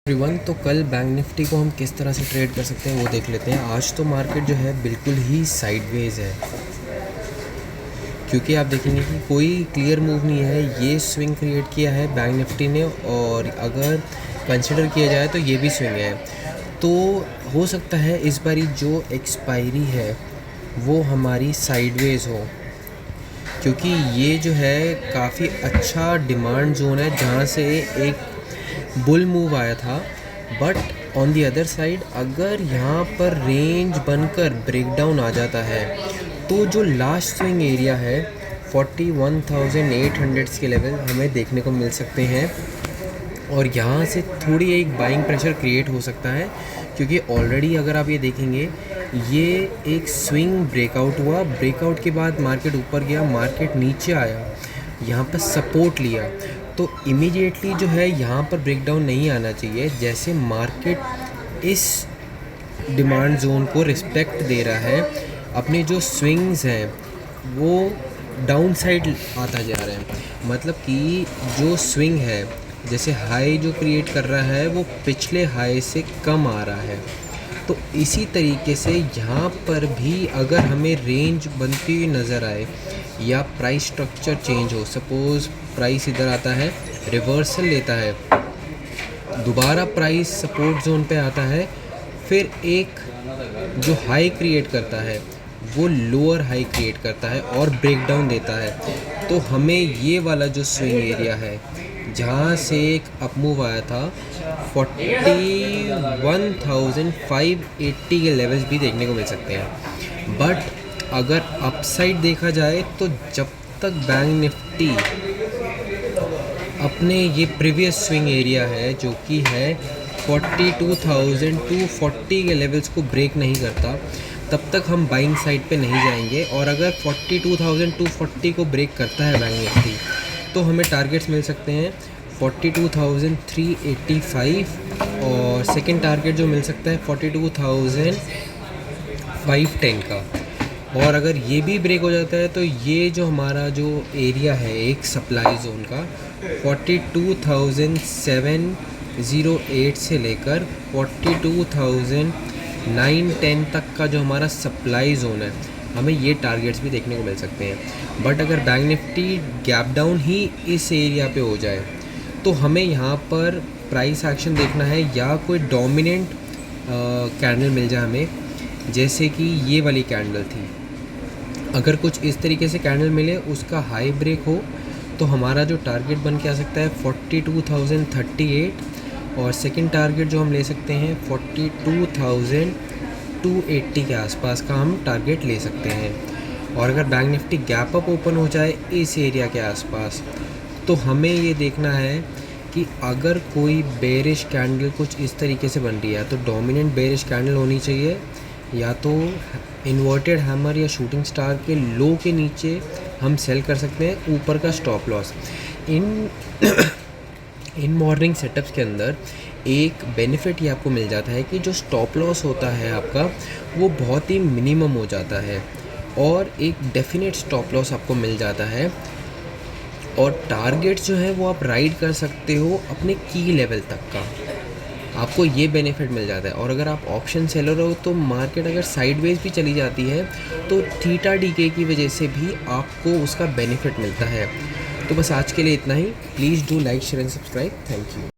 Everyone, तो कल bank Nifty को हम किस तरह से ट्रेड कर सकते हैं वो देख लेते हैं। आज तो मार्केट जो है बिल्कुल ही साइडवेज है, क्योंकि आप देखेंगे कि कोई क्लियर मूव नहीं है। ये स्विंग क्रिएट किया है बैंक निफ्टी ने, और अगर कंसिडर किया जाए तो ये भी स्विंग है। तो हो सकता है इस बारी जो एक्सपायरी है वो हमारी साइडवेज हो, क्योंकि ये जो है काफ़ी अच्छा डिमांड जोन है जहाँ से एक बुल मूव आया था। But on the other side अगर यहाँ पर रेंज बनकर ब्रेकडाउन आ जाता है तो जो लास्ट स्विंग एरिया है 41,800 के लेवल हमें देखने को मिल सकते हैं, और यहाँ से थोड़ी एक बाइंग प्रेशर क्रिएट हो सकता है। क्योंकि ऑलरेडी अगर आप ये देखेंगे, ये एक स्विंग ब्रेकआउट हुआ, ब्रेकआउट के बाद मार्केट ऊपर गया, मार्केट नीचे आया, यहाँ पर सपोर्ट लिया, तो इमीडिएटली जो है यहाँ पर ब्रेकडाउन नहीं आना चाहिए। जैसे मार्केट इस डिमांड जोन को रिस्पेक्ट दे रहा है, अपने जो स्विंग्स हैं वो डाउन साइड आता जा रहे हैं, मतलब कि जो स्विंग है जैसे हाई जो क्रिएट कर रहा है वो पिछले हाई से कम आ रहा है। तो इसी तरीके से यहाँ पर भी अगर हमें रेंज बनती हुई नज़र आए या प्राइस स्ट्रक्चर चेंज हो, सपोज़ प्राइस इधर आता है, रिवर्सल लेता है, दोबारा प्राइस सपोर्ट जोन पे आता है, फिर एक जो हाई क्रिएट करता है वो लोअर हाई क्रिएट करता है और ब्रेकडाउन देता है, तो हमें ये वाला जो स्विंग एरिया है जहाँ से एक अपमूव आया था 41,580 के लेवल्स भी देखने को मिल सकते हैं। बट अगर अपसाइड देखा जाए तो जब तक बैंक निफ्टी अपने ये प्रीवियस स्विंग एरिया है जो कि है 42,240 के लेवल्स को ब्रेक नहीं करता, तब तक हम बाइंग साइड पे नहीं जाएंगे। और अगर 42,240 को ब्रेक करता है बैंक निफ्टी तो हमें टारगेट्स मिल सकते हैं 42,385, और सेकंड टारगेट जो मिल सकता है 42,510 का। और अगर ये भी ब्रेक हो जाता है तो ये जो हमारा जो एरिया है एक सप्लाई जोन का 42,708 से लेकर 42,910 तक का जो हमारा सप्लाई जोन है, हमें ये टारगेट्स भी देखने को मिल सकते हैं। बट अगर बैंक निफ्टी गैप डाउन ही इस एरिया पे हो जाए तो हमें यहाँ पर प्राइस एक्शन देखना है, या कोई डोमिनेंट कैंडल मिल जाए हमें, जैसे कि ये वाली कैंडल थी। अगर कुछ इस तरीके से कैंडल मिले, उसका हाई ब्रेक हो, तो हमारा जो टारगेट बन के आ सकता है 42,038, और सेकंड टारगेट जो हम ले सकते हैं 42,280 के आसपास का हम टारगेट ले सकते हैं। और अगर bank Nifty gap up open हो जाए इस एरिया के आसपास, तो हमें ये देखना है कि अगर कोई बेरिश कैंडल कुछ इस तरीके से बन रही है तो डोमिनेंट बेरिश कैंडल होनी चाहिए, या तो इन्वर्टेड हैमर या शूटिंग स्टार के लो के नीचे हम सेल कर सकते हैं ऊपर का stop loss. In morning setups के अंदर एक बेनिफिट ये आपको मिल जाता है कि जो स्टॉप लॉस होता है आपका वो बहुत ही मिनिमम हो जाता है, और एक डेफिनेट स्टॉप लॉस आपको मिल जाता है, और टारगेट जो है वो आप राइड कर सकते हो अपने की लेवल तक का, आपको ये बेनिफिट मिल जाता है। और अगर आप ऑप्शन सेलर हो तो मार्केट अगर साइडवेज भी चली जाती है तो थीटा डीके की वजह से भी आपको उसका बेनिफिट मिलता है। तो बस आज के लिए इतना ही। Please do like, share and subscribe. Thank you.